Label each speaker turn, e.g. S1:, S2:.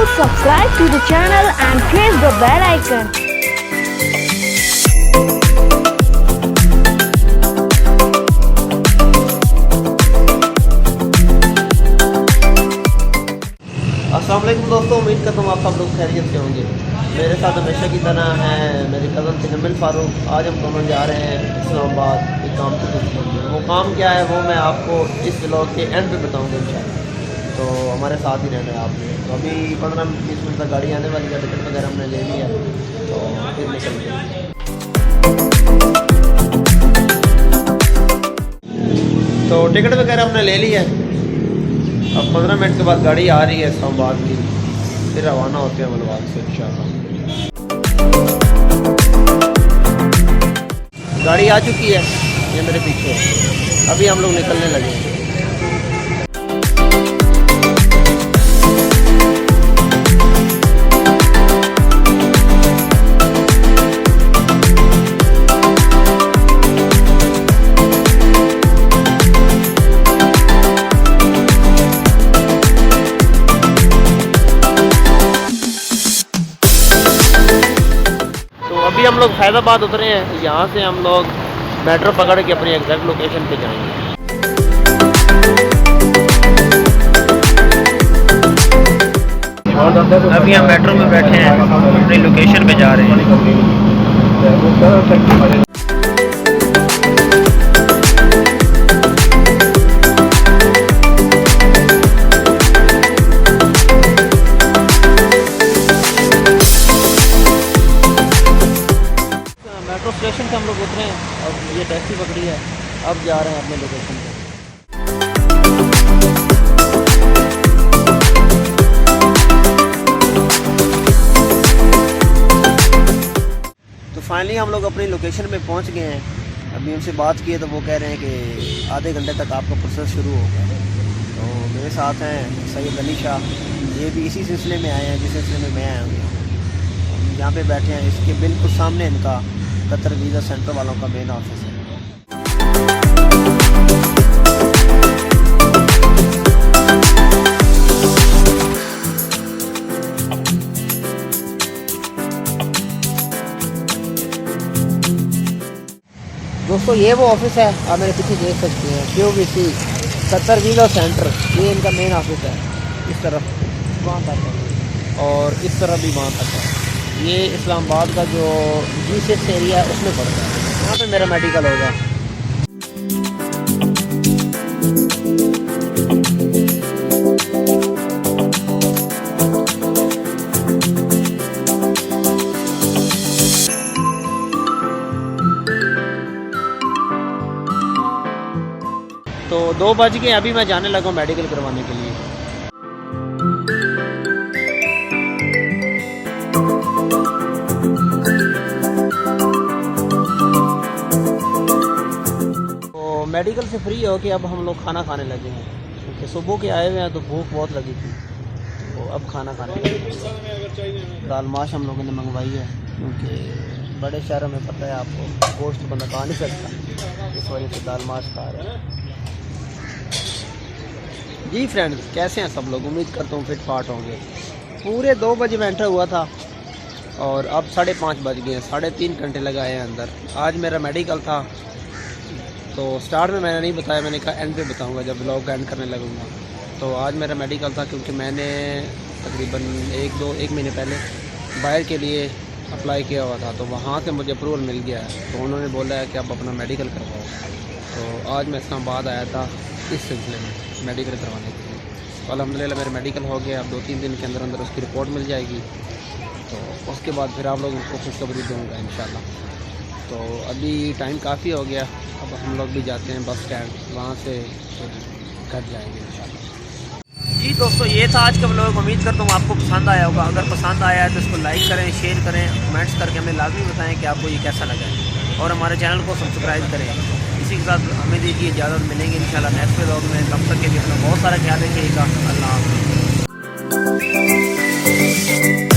S1: subscribe to the channel and press the bell icon.
S2: अस्सलाम वालेकुम दोस्तों, उम्मीद करता हूँ आप सब लोग खैरियत से होंगे। मेरे साथ हमेशा की तरह हैं मेरे कज़न तिनमिल फारूक। आज हम दोनों जा रहे हैं इस्लामाबाद एक काम को देखने। वो काम क्या है वो मैं आपको इस व्लॉग के एंड पे बताऊँगा इंशाल्लाह, तो हमारे साथ ही रहना है आपने। तो अभी 15-20 मिनट तक गाड़ी आने वाली है, टिकट वगैरह हमने ले लिया है, तो फिर निकलते हैं। तो टिकट वगैरह हमने ले लिया है। अब 15 मिनट के बाद गाड़ी आ रही है इस्लामाबाद की, फिर रवाना होते हैं मलवाल से इंशाल्लाह। गाड़ी आ चुकी है, ये मेरे पीछे। अभी हम लोग निकलने लगे हैं। अभी हम लोग फैज़ाबाद उतरे हैं। यहाँ से हम लोग मेट्रो पकड़ के अपनी एग्जैक्ट लोकेशन पे जाएंगे। अभी हम मेट्रो में बैठे हैं, अपनी लोकेशन पे जा रहे हैं। मेट्रो स्टेशन से हम लोग उतरे हैं और ये टैक्सी पकड़ी है। अब जा रहे हैं अपने लोकेशन पे। तो फाइनली हम लोग अपनी लोकेशन पे पहुंच गए हैं। अभी उनसे बात की है तो वो कह रहे हैं कि आधे घंटे तक आपका प्रोसेस शुरू होगा। तो मेरे साथ हैं सैयद अली शाह, ये भी इसी सिलसिले में आए हैं जिस सिलसिले में मैं आया हूँ। यहाँ पे बैठे हैं, इसके बिल्कुल सामने इनका कतर वीज़ा सेंटर वालों का मेन ऑफिस है। दोस्तों ये वो ऑफिस है, आप मेरे पीछे देख सकते हैं, QVC कतर वीज़ा सेंटर। ये इनका मेन ऑफिस है। इस तरफ वहाँ तक है और इस तरफ भी वहाँ तक है। ये इस्लामाबाद का जो G6 एरिया है उसमें पड़ता है। यहाँ पे मेरा मेडिकल होगा। तो 2 बज गए, अभी मैं जाने लगा मेडिकल करवाने के लिए। मेडिकल से फ्री हो के अब हम लोग खाना खाने लगे हैं, क्योंकि सुबह के आए हुए हैं तो भूख बहुत लगी थी। तो अब खाना खाने लगे। दाल माश हम लोगों ने मंगवाई है, क्योंकि बड़े शहरों में पता है आपको गोश्त बंदा खा नहीं सकता, इस वजह से दाल माश खा रहे हैं। जी फ्रेंड्स, कैसे हैं सब लोग? उम्मीद करता हूँ फिट फाट होंगे। पूरे 2 बजे में एंटर हुआ था और अब 5:30 बज गए हैं। 3.5 घंटे लगाए हैं अंदर। आज मेरा मेडिकल था, तो स्टार्ट में मैंने नहीं बताया, मैंने कहा एंड पे बताऊंगा जब ब्लॉग एंड करने लगूंगा। तो आज मेरा मेडिकल था, क्योंकि मैंने तकरीबन 1 महीने पहले बाहर के लिए अप्लाई किया हुआ था, तो वहाँ से मुझे अप्रूवल मिल गया है। तो उन्होंने बोला है कि आप अपना मेडिकल करवाओ। तो आज मैं इस्लामाबाद आया था इस सिलसिले में मेडिकल करवाने के लिए। तो अल्हम्दुलिल्लाह मेरा मेडिकल हो गया। अब 2-3 दिन के अंदर अंदर उसकी रिपोर्ट मिल जाएगी, तो उसके बाद फिर आप लोगों को खुशखबरी दूँगा इंशाल्लाह। तो अभी टाइम काफ़ी हो गया, अब हम लोग भी जाते हैं बस स्टैंड, वहाँ से घर जाएंगे इंशाल्लाह। जी दोस्तों, ये था आज का व्लॉग। उम्मीद करता हूँ आपको पसंद आया होगा। अगर पसंद आया है तो इसको लाइक करें, शेयर करें, कमेंट्स करके हमें लाजमी बताएं कि आपको ये कैसा लगा है, और हमारे चैनल को सब्सक्राइब करें। इसी के साथ हमें दीजिए इजाज़त, मिलेंगे इंशाल्लाह नेक्स्ट व्लॉग में। तब तक के लिए अपना बहुत सारा ख्याल रखिएगा। अल्लाह हाफ़िज़।